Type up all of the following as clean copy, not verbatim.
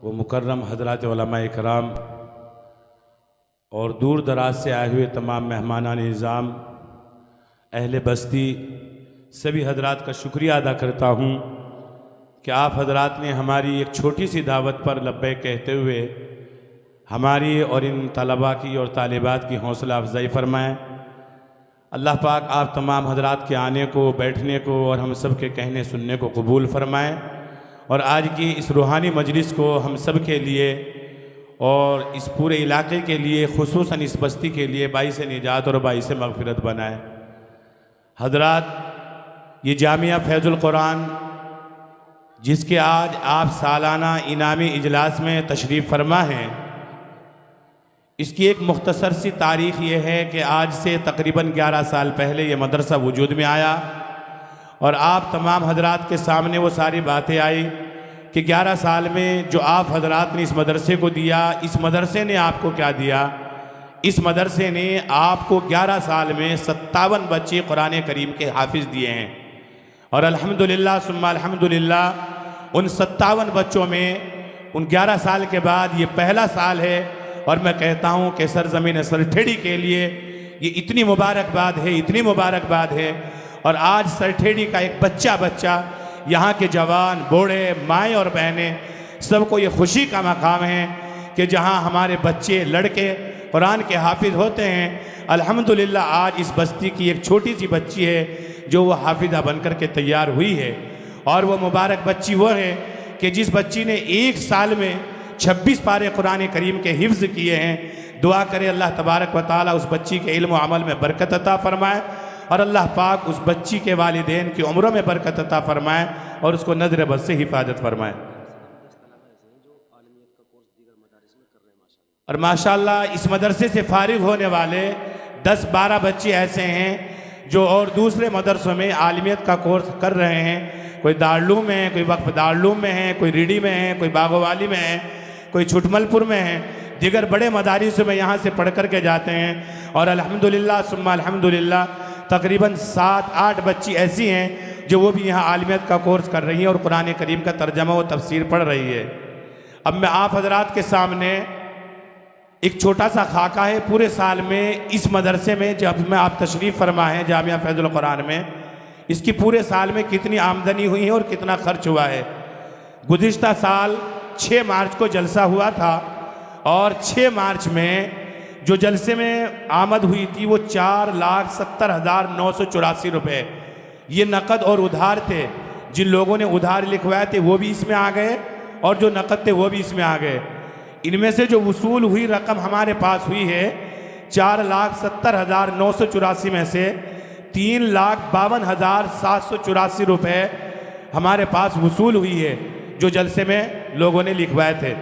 वो मुकर्रम हज़रात उलमाए कराम और दूर दराज से आए हुए तमाम मेहमानान निज़ाम, अहले बस्ती, सभी हजरात का शुक्रिया अदा करता हूँ कि आप हजरात ने हमारी एक छोटी सी दावत पर लब्बैक कहते हुए हमारी और इन तलबा की और तालिबात की हौसला अफजाई फरमाएँ। अल्लाह पाक आप तमाम हजरात के आने को, बैठने को और हम सब के कहने सुनने को कबूल फरमाएँ और आज की इस रूहानी मजलिस को हम सब के लिए और इस पूरे इलाके के लिए, खुसूसन इस बस्ती के लिए बाइस निजात और बाइस मग़फ़िरत बनाए। हजरात, ये जामिया फैज़ुल कुरान जिसके आज आप सालाना इनामी इजलास में तशरीफ़ फरमा हैं, इसकी एक मुख्तसर सी तारीख़ ये है कि आज से तकरीबन 11 साल पहले ये मदरसा वजूद में आया और आप तमाम हजरात के सामने वो सारी बातें आई कि 11 साल में जो आप हजरात ने इस मदरसे को दिया, इस मदरसे ने आपको क्या दिया। इस मदरसे ने आपको 11 साल में 57 बच्चे कुरान करीम के हाफिज़ दिए हैं और अल्हम्दुलिल्लाह सुम्मा अल्हम्दुलिल्लाह उन 57 बच्चों में उन 11 साल के बाद ये पहला साल है और मैं कहता हूँ कि सरज़मीन सरठेड़ी के लिए ये इतनी मुबारकबाद है, इतनी मुबारकबाद है। और आज सरठेड़ी का एक बच्चा यहाँ के जवान, बूढ़े, माएँ और बहनें, सबको ये खुशी का मकाम है कि जहाँ हमारे बच्चे, लड़के कुरान के हाफिज़ होते हैं। अल्हम्दुलिल्लाह आज इस बस्ती की एक छोटी सी बच्ची है जो वो हाफिज़ा बनकर के तैयार हुई है और वो मुबारक बच्ची वो है कि जिस बच्ची ने एक साल में 26 पारे कुरान करीम के हिफ्ज़ किए हैं। दुआ करे अल्लाह तबारक व तआला उस बच्ची के इल्म व अमल में बरकत अता फरमाए और अल्लाह पाक उस बच्ची के वालिदैन की उम्रों में बरकत अता फरमाए और उसको नज़र बद से हिफाजत फरमाए। और माशाअल्लाह इस मदरसे से फारिग होने वाले 10-12 बच्चे ऐसे हैं जो और दूसरे मदरसों में आलिमियत का कोर्स कर रहे हैं। कोई दारुल में है, कोई वक्फ दारुल में है, कोई रीडी में है, कोई बागोवाली में है, कोई छुटमलपुर में है, दिगर बड़े मदारिस में यहाँ से पढ़ कर के जाते हैं। और अल्हम्दुलिल्लाह सुम्मा अल्हम्दुलिल्लाह तकरीबन 7-8 बच्ची ऐसी हैं जो वो भी यहाँ आलिमियत का कोर्स कर रही हैं और कुरान करीम का तर्जमा व तफसीर पढ़ रही है। अब मैं आप हजरात के सामने एक छोटा सा खाका है पूरे साल में इस मदरसे में जब में आप तशरीफ़ फरमा है जामिया फैज़ुल कुरान में, इसकी पूरे साल में कितनी आमदनी हुई है और कितना खर्च हुआ है। गुज़िश्ता साल 6 मार्च को जलसा हुआ था और 6 मार्च में जो जलसे में आमद हुई थी वो 4,70,984 रुपये। ये नकद और उधार थे। जिन लोगों ने उधार लिखवाए थे वो भी इसमें आ गए और जो नकद थे वो भी इसमें आ गए। इनमें से जो वसूल हुई रकम हमारे पास हुई है 4,70,984 में से 3,52,784 रुपये हमारे पास वसूल हुई है जो जलसे में लोगों ने लिखवाए थे।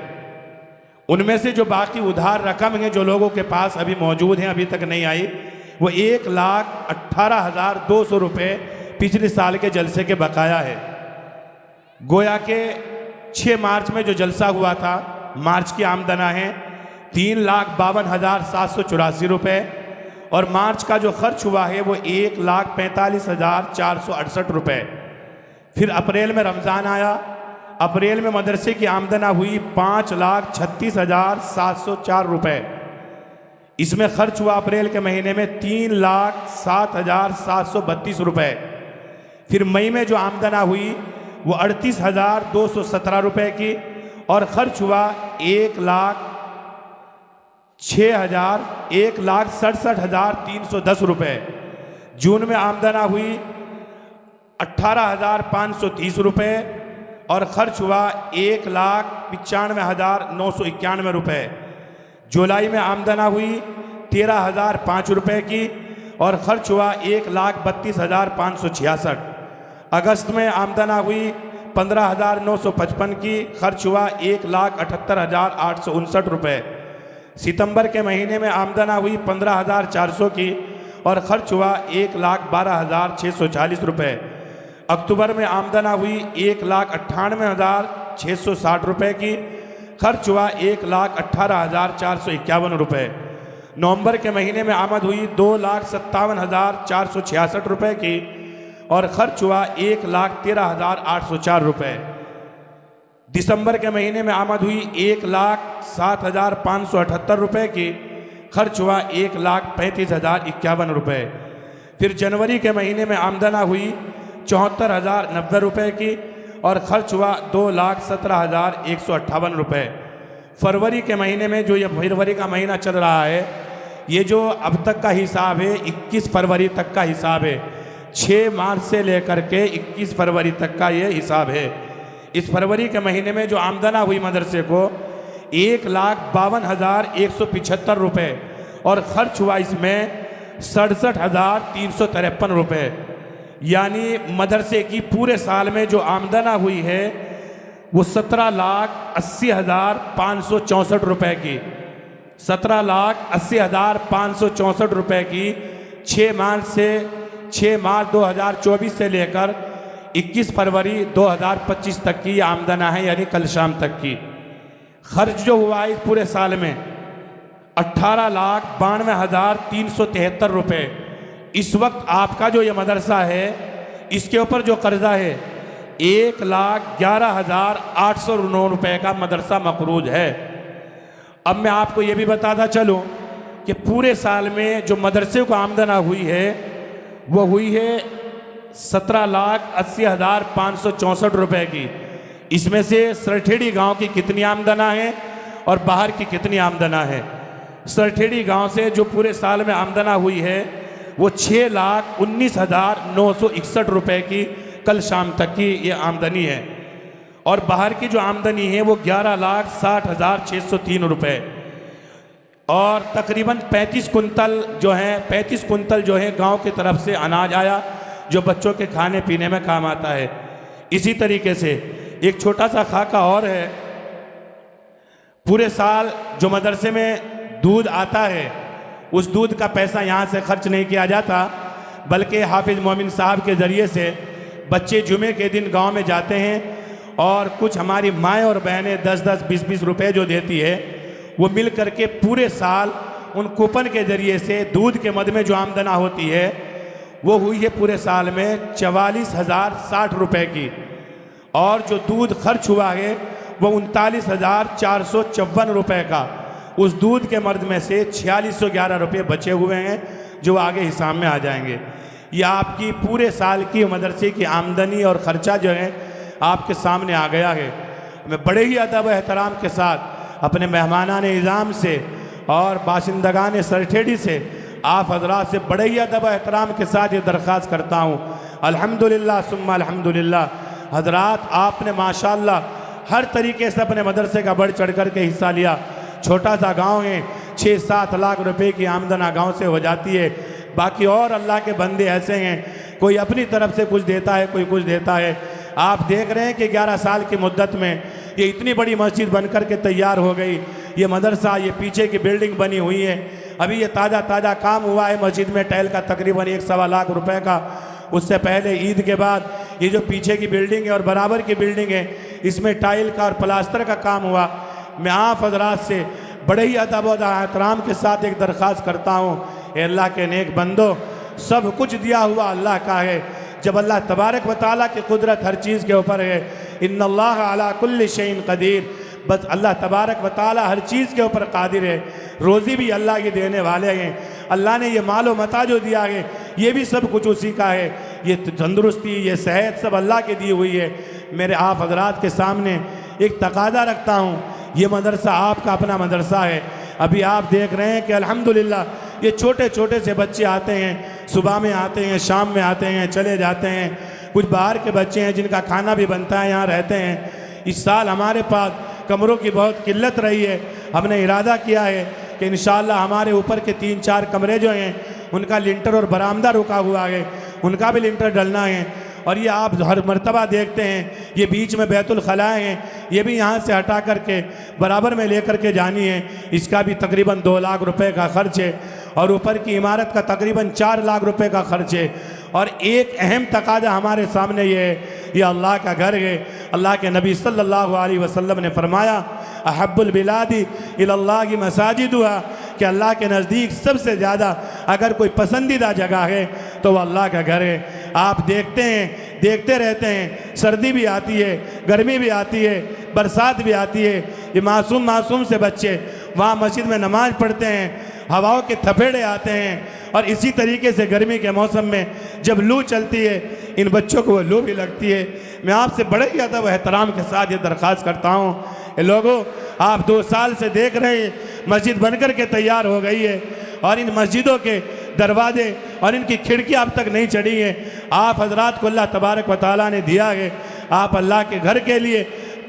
उनमें से जो बाकी उधार रकम है जो लोगों के पास अभी मौजूद हैं, अभी तक नहीं आई, वो 1,18,200 रुपये पिछले साल के जलसे के बकाया है। गोया के 6 मार्च में जो जलसा हुआ था, मार्च की आमदना है 3,52,784 रुपये और मार्च का जो खर्च हुआ है वो 1,45,468 रुपये। फिर अप्रैल में रमज़ान आया, अप्रैल में मदरसे की आमदना हुई 5,36,704 रुपये। इसमें खर्च हुआ अप्रैल के महीने में 3,07,732 रुपये। फिर मई में जो आमदना हुई वो 38,217 रुपये की और खर्च हुआ 1,67,310 रुपये। जून में आमदना हुई 18,530 रुपये और खर्च हुआ 1,95,991 रुपये। जुलाई में आमदना हुई 13,005 रुपये की और खर्च हुआ 1,32,566। अगस्त में आमदना हुई 15,955 की, खर्च हुआ 1,78,859 रुपये। सितंबर के महीने में आमदना हुई 15,400 की और खर्च हुआ 1,12,640 रुपये। अक्टूबर में आमदना हुई 1,98,660 रुपये की, खर्च हुआ 1,18,451 रुपये। नवंबर के महीने में आमद हुई 2,57,466 रुपये की और खर्च हुआ 1,13,804 रुपये। दिसंबर के महीने में आमद हुई 1,07,578 रुपये की, खर्च हुआ 1,35,051 रुपये। फिर जनवरी के महीने में आमदना हुई 74,090 रुपये की और खर्च हुआ 2,17,158 रुपये। फरवरी के महीने में, जो ये फरवरी का महीना चल रहा है, ये जो अब तक का हिसाब है 21 फरवरी तक का हिसाब है। 6 मार्च से लेकर के 21 फरवरी तक का ये हिसाब है। इस फरवरी के महीने में जो आमदना हुई मदरसे को 1,52,175 रुपये और खर्च हुआ इसमें 67,353 रुपये। यानी मदरसे की पूरे साल में जो आमदना हुई है वो 17,80,564 रुपये की, 17,80,564 रुपये की 6 मार्च 2024 से लेकर 21 फरवरी 2025 तक की आमदना है, यानी कल शाम तक की। खर्च जो हुआ है इस पूरे साल में 18,92,373 रुपये। इस वक्त आपका जो ये मदरसा है इसके ऊपर जो कर्जा है 1,11,809 रुपये का मदरसा मकरूज है। अब मैं आपको ये भी बताता चलूँ कि पूरे साल में जो मदरसे को आमदना हुई है वो हुई है 17,80,564 रुपये की। इसमें से सरठेड़ी गांव की कितनी आमदना है और बाहर की कितनी आमदना है? सरठेड़ी गांव से जो पूरे साल में आमदना हुई है वो 6,19,961 रुपये की कल शाम तक की ये आमदनी है। और बाहर की जो आमदनी है वो 11,60,603 रुपये। और तकरीबन 35 कुंतल जो है गांव की तरफ से अनाज आया, जो बच्चों के खाने पीने में काम आता है। इसी तरीके से एक छोटा सा खाका और है, पूरे साल जो मदरसे में दूध आता है उस दूध का पैसा यहाँ से खर्च नहीं किया जाता, बल्कि हाफिज मोमिन साहब के ज़रिए से बच्चे जुमे के दिन गांव में जाते हैं और कुछ हमारी माएँ और बहनें 10-10, 20-20 रुपये जो देती है वो मिल करके पूरे साल उन कूपन के ज़रिए से दूध के मद में जो आमदना होती है वो हुई है पूरे साल में 44,060 रुपये की। और जो दूध खर्च हुआ है वो 39,454 रुपये का। उस दूध के मर्द में से 4611 रुपये बचे हुए हैं जो आगे हिसाब में आ जाएंगे। ये आपकी पूरे साल की मदरसे की आमदनी और ख़र्चा जो है आपके सामने आ गया है। मैं बड़े ही अदब व एहतराम के साथ अपने मेहमानान इज़ाम से और बाशिंदगान सरठेड़ी से आप हजरात से बड़े ही अदब व एहतराम के साथ ये दरख्वास्त करता हूँ, अल्हम्दुलिल्लाह सुम्मा अल्हम्दुलिल्लाह। हजरात आपने माशाअल्लाह हर तरीके से अपने मदरसे का बढ़ चढ़ कर के हिस्सा लिया। छोटा सा गांव है, 6-7 लाख रुपए की आमदना गांव से हो जाती है। बाकी और अल्लाह के बंदे ऐसे हैं, कोई अपनी तरफ से कुछ देता है, कोई कुछ देता है। आप देख रहे हैं कि 11 साल की मुद्दत में ये इतनी बड़ी मस्जिद बनकर के तैयार हो गई। ये मदरसा, ये पीछे की बिल्डिंग बनी हुई है, अभी ये ताज़ा काम हुआ है मस्जिद में टाइल का तकरीबन 1-1.25 लाख रुपए का। उससे पहले ईद के बाद ये जो पीछे की बिल्डिंग है और बराबर की बिल्डिंग है इसमें टाइल का और प्लास्टर का काम हुआ। मैं आप हजरात से बड़े ही अदब और एहतराम के साथ एक दरख्वास्त करता हूँ, अल्लाह के नेक बंदो, सब कुछ दिया हुआ अल्लाह का है। जब अल्लाह तबारक व तआला की कुदरत हर चीज़ के ऊपर है, इन्नल्लाह अला कुल्लि शैइन क़दीर, बस अल्लाह तबारक व तआला हर चीज़ के ऊपर कादिर है। रोज़ी भी अल्लाह की देने वाले हैं। अल्लाह ने ये मालो मता जो दिया है ये भी सब कुछ उसी का है। ये तंदुरुस्ती, ये सेहत सब अल्लाह की दी हुई है। मेरे आप हजरात के सामने एक तकादा रखता हूँ, ये मदरसा आपका अपना मदरसा है। अभी आप देख रहे हैं कि अल्हम्दुलिल्लाह ये छोटे छोटे से बच्चे आते हैं, सुबह में आते हैं, शाम में आते हैं, चले जाते हैं। कुछ बाहर के बच्चे हैं जिनका खाना भी बनता है, यहाँ रहते हैं। इस साल हमारे पास कमरों की बहुत किल्लत रही है। हमने इरादा किया है कि इंशाअल्लाह हमारे ऊपर के 3-4 कमरे जो हैं उनका लिंटर और बरामदा रुका हुआ है, उनका भी लिंटर डलना है। और ये आप हर मर्तबा देखते हैं ये बीच में बैतुल खलाएँ हैं, ये भी यहाँ से हटा करके बराबर में लेकर के जानी है। इसका भी तकरीबन 2 लाख रुपए का खर्च है और ऊपर की इमारत का तकरीबन 4 लाख रुपए का खर्च है। और एक अहम तकाजा हमारे सामने ये है, ये अल्लाह का घर है। अल्लाह के नबी सल्लल्लाहु अलैहि वसल्लम ने फरमाया, अहब्बुल बिलादी इलल्लाहि मसाजिदुहा, कि अल्लाह के नज़दीक सबसे ज़्यादा अगर कोई पसंदीदा जगह है तो वह अल्लाह का घर है। आप देखते हैं देखते रहते हैं। सर्दी भी आती है, गर्मी भी आती है, बरसात भी आती है। ये मासूम मासूम से बच्चे वहाँ मस्जिद में नमाज पढ़ते हैं, हवाओं के थपेड़े आते हैं, और इसी तरीके से गर्मी के मौसम में जब लू चलती है इन बच्चों को वो लू भी लगती है। मैं आपसे बड़े ही अदब एहतराम के साथ ये दरख्वास्त करता हूँ, लोगों आप 2 साल से देख रहे हैं मस्जिद बनकर के तैयार हो गई है, और इन मस्जिदों के दरवाजे और इनकी खिड़कियाँ अब तक नहीं चढ़ी हैं। आप हजरात को अल्लाह तबारक व तआला ने दिया है, आप अल्लाह के घर के लिए,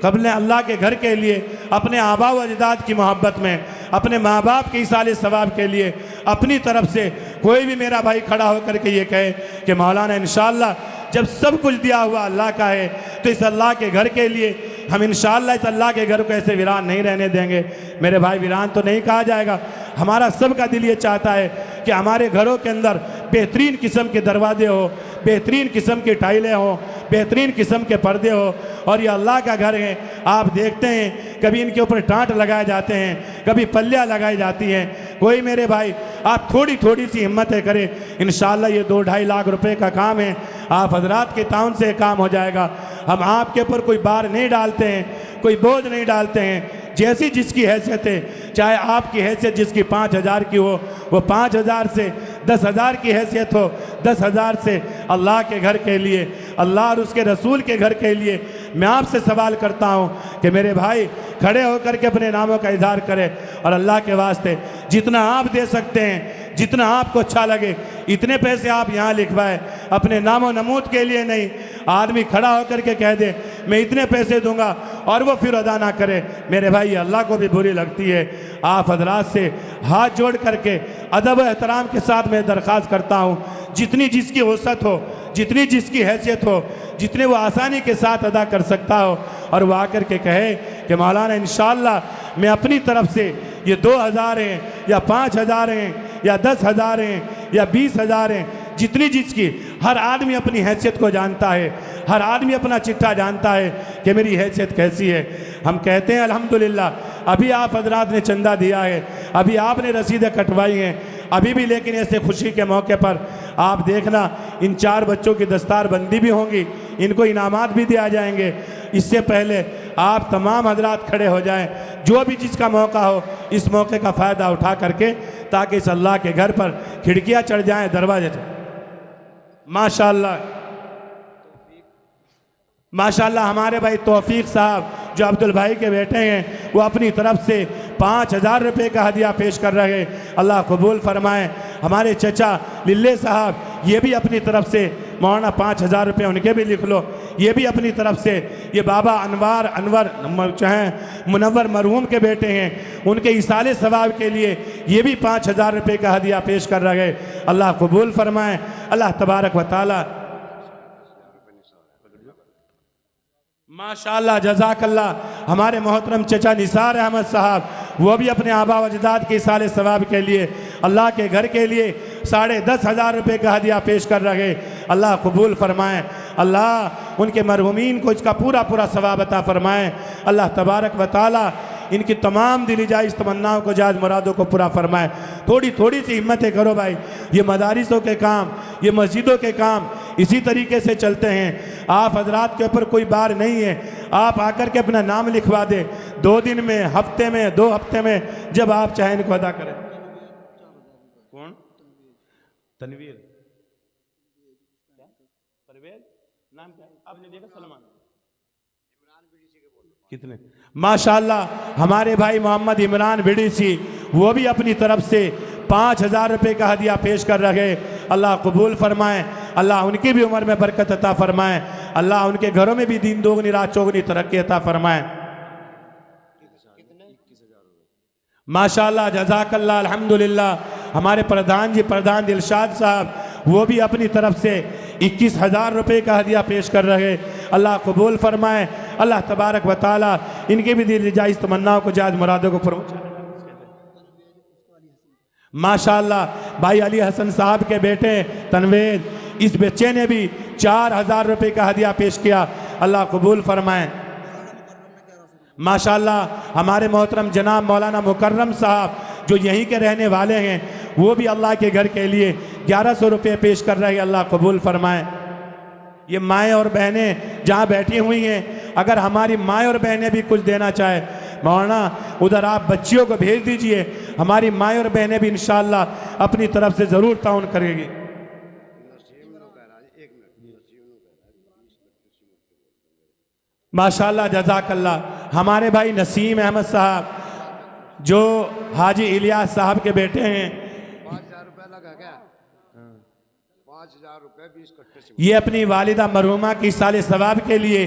कबल अल्लाह के घर के लिए, अपने आबा व अजदाद की मोहब्बत में, अपने माँ बाप के इसाले सवाब के लिए अपनी तरफ से कोई भी मेरा भाई खड़ा होकर के ये कहे कि मौलाना इंशाअल्लाह जब सब कुछ दिया हुआ अल्लाह का है तो इस अल्लाह के घर के लिए हम इंशाअल्लाह इस अल्लाह के घर को ऐसे वीरान नहीं रहने देंगे। मेरे भाई वीरान तो नहीं कहा जाएगा, हमारा सबका दिल ये चाहता है कि हमारे घरों के अंदर बेहतरीन किस्म के दरवाजे हो, बेहतरीन किस्म की टाइलें हो, बेहतरीन किस्म के पर्दे हो, और ये अल्लाह का घर है। आप देखते हैं कभी इनके ऊपर टाँट लगाए जाते हैं, कभी पल्लियाँ लगाई जाती हैं। कोई मेरे भाई आप थोड़ी थोड़ी सी हिम्मतें करें, इंशाअल्लाह ये 2-2.5 लाख रुपए का काम है, आप हजरात के ताउन से काम हो जाएगा। हम आपके ऊपर कोई बार नहीं डालते हैं, कोई बोझ नहीं डालते हैं। जैसी जिसकी हैसियत है, चाहे आपकी हैसियत जिसकी 5,000 की हो वो 5,000 से, 10,000 की हैसियत हो 10,000 से, अल्लाह के घर के लिए, अल्लाह और उसके रसूल के घर के लिए मैं आपसे सवाल करता हूँ कि मेरे भाई खड़े होकर के अपने नामों का इजहार करें, और अल्लाह के वास्ते जितना आप दे सकते हैं, जितना आपको अच्छा लगे इतने पैसे आप यहाँ लिखवाएं। अपने नामो नमूद के लिए नहीं, आदमी खड़ा होकर के कह दे मैं इतने पैसे दूंगा और वो फिर अदा ना करे, मेरे भाई अल्लाह को भी बुरी लगती है। आप हजरात से हाथ जोड़ करके अदब व एहतराम के साथ मैं दरख्वास्त करता हूँ, जितनी जिसकी वसअत हो, जितनी जिसकी हैसियत हो, जितने वो आसानी के साथ अदा कर सकता हो, और वो आकर के कहे कि मौलाना इंशाअल्लाह मैं अपनी तरफ से ये 2,000 हैं या 5,000 हैं या 10,000 हैं या 20,000 हैं, जितनी जिसकी, हर आदमी अपनी हैसियत को जानता है, हर आदमी अपना चिट्ठा जानता है कि मेरी हैसियत कैसी है। हम कहते हैं अल्हम्दुलिल्लाह, अभी आप हजरात ने चंदा दिया है, अभी आपने रसीदें कटवाई हैं, अभी भी, लेकिन ऐसे खुशी के मौके पर आप देखना इन 4 बच्चों की दस्तारबंदी भी होंगी, इनको इनामात भी दिया जाएंगे। इससे पहले आप तमाम हजरात खड़े हो जाएं, जो भी जिसका मौका हो इस मौके का फ़ायदा उठा करके, ताकि इस अल्लाह के घर पर खिड़कियां चढ़ जाएं, दरवाजे। माशाअल्लाह माशाअल्लाह हमारे भाई तौफीक साहब जो अब्दुल भाई के बेटे हैं, वो अपनी तरफ से 5,000 रुपये का हदिया पेश कर रहे हैं, अल्लाह कबूल फरमाएं। हमारे चचा लिल्ले साहब ये भी अपनी तरफ से, मौलाना 5,000 रुपये उनके भी लिख लो, ये भी अपनी तरफ से। ये बाबा अनवर चाहे मुनव्वर मरहूम के बेटे हैं, उनके इसाले सवाब के लिए ये भी 5,000 रुपये का हदिया पेश कर रहे हैं, अल्लाह कबूल फरमाएं। अल्लाह तबारक व तआला माशाअल्लाह जज़ाकल्लाह। हमारे मोहतरम चचा निसार अहमद साहब, वो भी अपने आबा व अजदाद के इसाले सवाब के लिए, अल्लाह के घर के लिए 10,500 रुपये का हदिया पेश कर रहे, अल्लाह कबूल फरमाएँ। अल्लाह उनके मरहूमीन को इसका पूरा पूरा सवाब अता फरमाएँ। अल्लाह तबारक व तआला इनकी तमाम दिली जायज़ तमन्नाओं को, जायज़ मुरादों को पूरा फरमाए। थोड़ी थोड़ी सी हिम्मतें करो भाई, ये मदारिसों के काम, ये मस्जिदों के काम इसी तरीके से चलते हैं। आप हजरात के ऊपर कोई बार नहीं है, आप आकर के अपना नाम लिखवा दे, 2 दिन में, हफ्ते में, 2 हफ्ते में, जब आप चाहें इनको अदा करें। कौन? तनवीर, परवेज नाम क्या है? आपने देखा? सलमान कितने माशाअल्लाह। हमारे भाई मोहम्मद इमरान बीडीसी, वो भी अपनी तरफ से 5,000 रुपये का हदिया पेश कर रहे, अल्लाह कबूल फरमाएँ। अल्लाह उनकी भी उम्र में बरकत अता फरमाएँ, अल्लाह उनके घरों में भी दीन दोगुनी रात चौगुनी तरक्की अता फरमाएँ। माशाअल्लाह जज़ाकल्लाह अल्हम्दुलिल्लाह। हमारे प्रधान जी, प्रधान दिलशाद साहब, वो भी अपनी तरफ से 21,000 रुपये का हदिया पेश कर रहे, अल्लाह कबूल फरमाएँ। अल्लाह तबारक व तआला इनके भी दिल जायज़ तमन्नाओं को, जायज़ मुरादों को फरमाए। माशाअल्लाह भाई अली हसन साहब के बेटे तनवीर, इस बच्चे ने भी 4,000 रुपये का हदिया पेश किया, अल्लाह कबूल फरमाएँ। माशाअल्लाह हमारे मोहतरम जनाब मौलाना मुकर्रम साहब जो यहीं के रहने वाले हैं, वो भी अल्लाह के घर के लिए 1,100 रुपये पेश कर रहे हैं, अल्लाह कबूल फरमाएँ। ये माएँ और बहनें जहाँ बैठी हुई हैं, अगर हमारी माएँ और बहनें भी कुछ देना चाहे मौलाना, उधर आप बच्चियों को भेज दीजिए, हमारी माएँ और बहनें भी इंशाअल्लाह अपनी तरफ से ज़रूर ताउन करेगी। माशाअल्लाह, जज़ाकल्लाह। हमारे भाई नसीम अहमद साहब जो हाजी इलियास साहब के बेटे हैं, 5,000 रुपया लगा क्या? 5,000 रुपये 20 कट्टे से। ये अपनी वालिदा मरहुमा की साले सवाब के लिए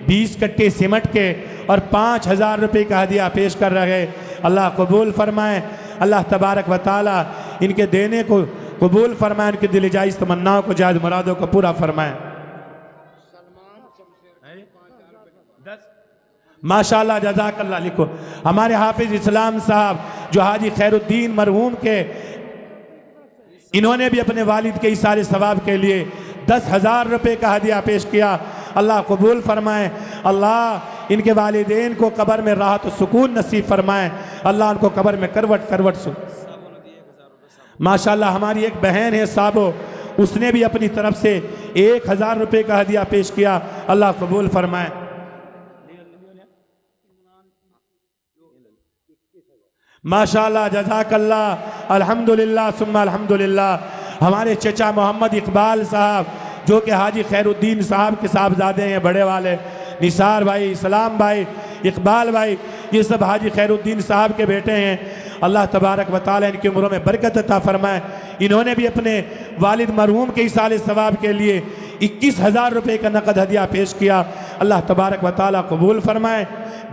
20 कट्टे सीमेंट के और 5,000 रुपये का हदिया पेश कर रहे हैं। अल्लाह कबूल फरमाए, अल्लाह तबारक व तआला इनके देने को कबूल फरमाए, इनकी दिल जायज़ तमन्नाओं को जायज़ मुरादों को पूरा फरमाए। माशाअल्लाह, जज़ाकल्लाह। लिखो हमारे हाफिज इस्लाम साहब जो हाजी खैरुद्दीन मरहूम के, इन्होंने भी अपने वालिद के इसारे सवाब के लिए 10,000 रुपये का हदिया पेश किया। अल्लाह कबूल फरमाए, अल्लाह इनके वालिदैन को कब्र में राहत और सुकून नसीब फरमाए, अल्लाह उनको कब्र में करवट करवट सुन। माशाअल्लाह, हमारी एक बहन है साबो, उसने भी अपनी तरफ से 1,000 रुपये का हदिया पेश किया। अल्लाह कबूल फरमाए। माशाअल्लाह, जज़ाकल्लाह, अल्हम्दुलिल्लाह सुम्मा अल्हम्दुलिल्लाह। हमारे चचा मोहम्मद इकबाल साहब जो कि हाजी खैरुद्दीन साहब के साहबजादे हैं, बड़े वाले, निसार भाई, इस्लाम भाई, इकबाल भाई, ये सब हाजी खैरुद्दीन साहब के बेटे हैं। अल्लाह तबारक व तआला इनकी उम्रों में बरकत अता फरमाए। इन्होंने भी अपने वालिद मरहूम के इसाले सवाब के लिए 21,000 रुपये का नकद हदिया पेश किया। अल्लाह तबारक व तआला कबूल फरमाए,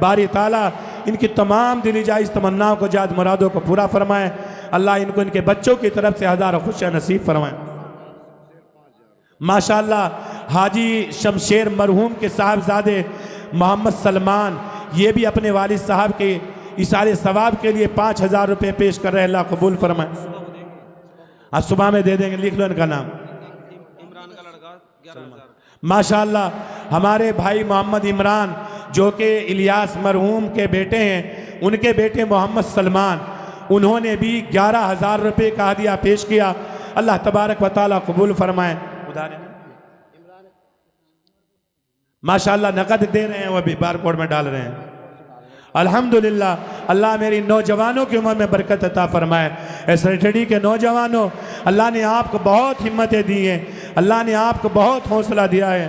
बारी ताला इनकी तमाम दिली जायज़ तमन्नाओं को जायज़ मुरादों को पूरा फरमाए। अल्लाह इनको इनके बच्चों की तरफ से हज़ारों खुशियाँ नसीब फरमाए। माशाअल्लाह, हाजी शमशेर मरहूम के साहबजादे मोहम्मद सलमान, ये भी अपने वालिद साहब के इसारे सवाब के लिए 5,000 रुपये पेश कर रहे हैं। अल्लाह कबूल फरमाए। आज सुबह में दे देंगे, लिख लो इनका नाम। इमरान का लड़का 11,000। माशाअल्लाह, हमारे भाई मोहम्मद इमरान जो कि इलियास मरहूम के बेटे हैं, उनके बेटे मोहम्मद सलमान, उन्होंने भी 11,000 रुपये का हदिया पेश किया। अल्लाह तबारक व तआला कबूल फरमाए। माशाअल्लाह, नकद दे रहे हैं, वो भी बारकोड में डाल रहे हैं। अल्हम्दुलिल्लाह, अल्लाह मेरी नौजवानों की उम्र में बरकत अता फरमाए। एसएसडी के नौजवानों, अल्लाह ने आपको बहुत हिम्मतें दी हैं, अल्लाह ने आपको बहुत हौसला दिया है।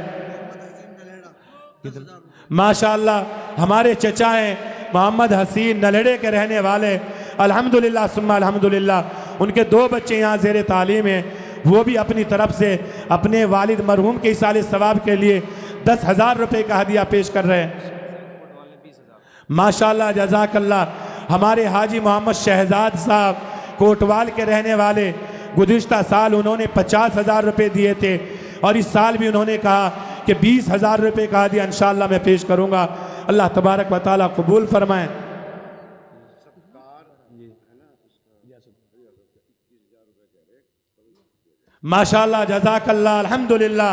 माशाअल्लाह, हमारे चचा हैं मोहम्मद हसीन, नलेड़े के रहने वाले, अल्हम्दुलिल्लाह सुम्मा अल्हम्दुलिल्लाह। उनके 2 बच्चे यहाँ ज़ेर तालीम हैं, वो भी अपनी तरफ से अपने वालिद मरहूम के इसाले सवाब के लिए 10,000 रुपये का हदिया पेश कर रहे हैं। माशाअल्लाह, जज़ाकल्लाह। हमारे हाजी मोहम्मद शहजाद साहब कोटवाल के रहने वाले, गुज़िश्ता साल उन्होंने 50,000 रुपये दिए थे और इस साल भी उन्होंने कहा कि 20,000 रुपये का हदिया इंशाअल्लाह मैं पेश करूँगा। अल्लाह तबारक व तआला कबूल फरमाए। माशाअल्लाह, जज़ाकल्लाह, अल्हम्दुलिल्लाह।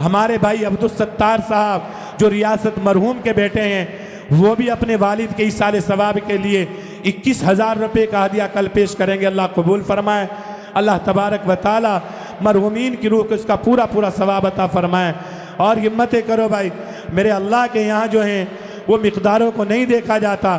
हमारे भाई अब्दुल सत्तार साहब जो रियासत मरहूम के बेटे हैं, वो भी अपने वालिद के इसाले सवाब के लिए 21,000 रुपये का हदिया कल पेश करेंगे। अल्लाह कबूल फरमाए। अल्लाह तबारक व तआला मरहूमीन की रूह को इसका पूरा पूरा सवाब अता फरमाए। और हिम्मतें करो भाई, मेरे अल्लाह के यहाँ जो हैं वो मिक़दारों को नहीं देखा जाता,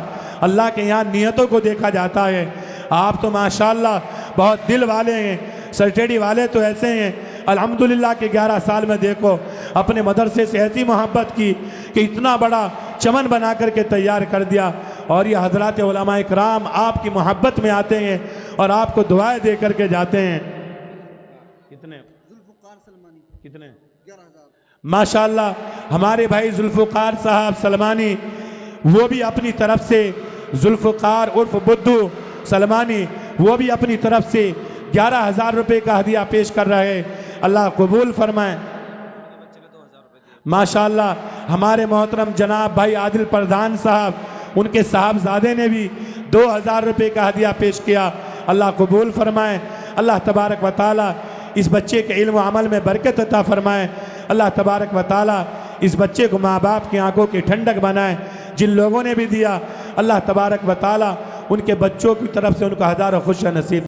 अल्लाह के यहाँ नियतों को देखा जाता है। आप तो माशाअल्लाह बहुत दिल वाले हैं, सरटेडी वाले तो ऐसे हैं अल्हम्दुलिल्लाह के 11 साल में देखो अपने मदरसे से ऐसी मोहब्बत की कि इतना बड़ा चमन बना करके तैयार कर दिया। और ये हज़रात उलमा इकराम आपकी मोहब्बत में आते हैं और आपको दुआएं दे करके जाते हैं। कितने कितने माशाअल्लाह, हमारे भाई जुल्फ़ुकार साहब सलमानी, वो भी अपनी तरफ से, जुल्फ़ुकार उर्फ बुद्धू सलमानी, वो भी अपनी तरफ से 11,000 रुपये का हदिया पेश कर रहे हैं। अल्लाह कबूल फरमाए। माशाअल्लाह, हमारे मोहतरम जनाब भाई आदिल प्रधान साहब, उनके साहबजादे ने भी 2,000 रुपये का हदिया पेश किया। अल्लाह कबूल फरमाए। अल्लाह तबारक व तआला इस बच्चे के इल्म अमल में बरकत अता फरमाए। अल्लाह तबारक व तआला इस बच्चे को माँ बाप की आंखों की ठंडक बनाए। जिन लोगों ने भी दिया, अल्लाह तबारक व तआला उनके बच्चों की तरफ से उनको हज़ारों खुशियाँ नसीब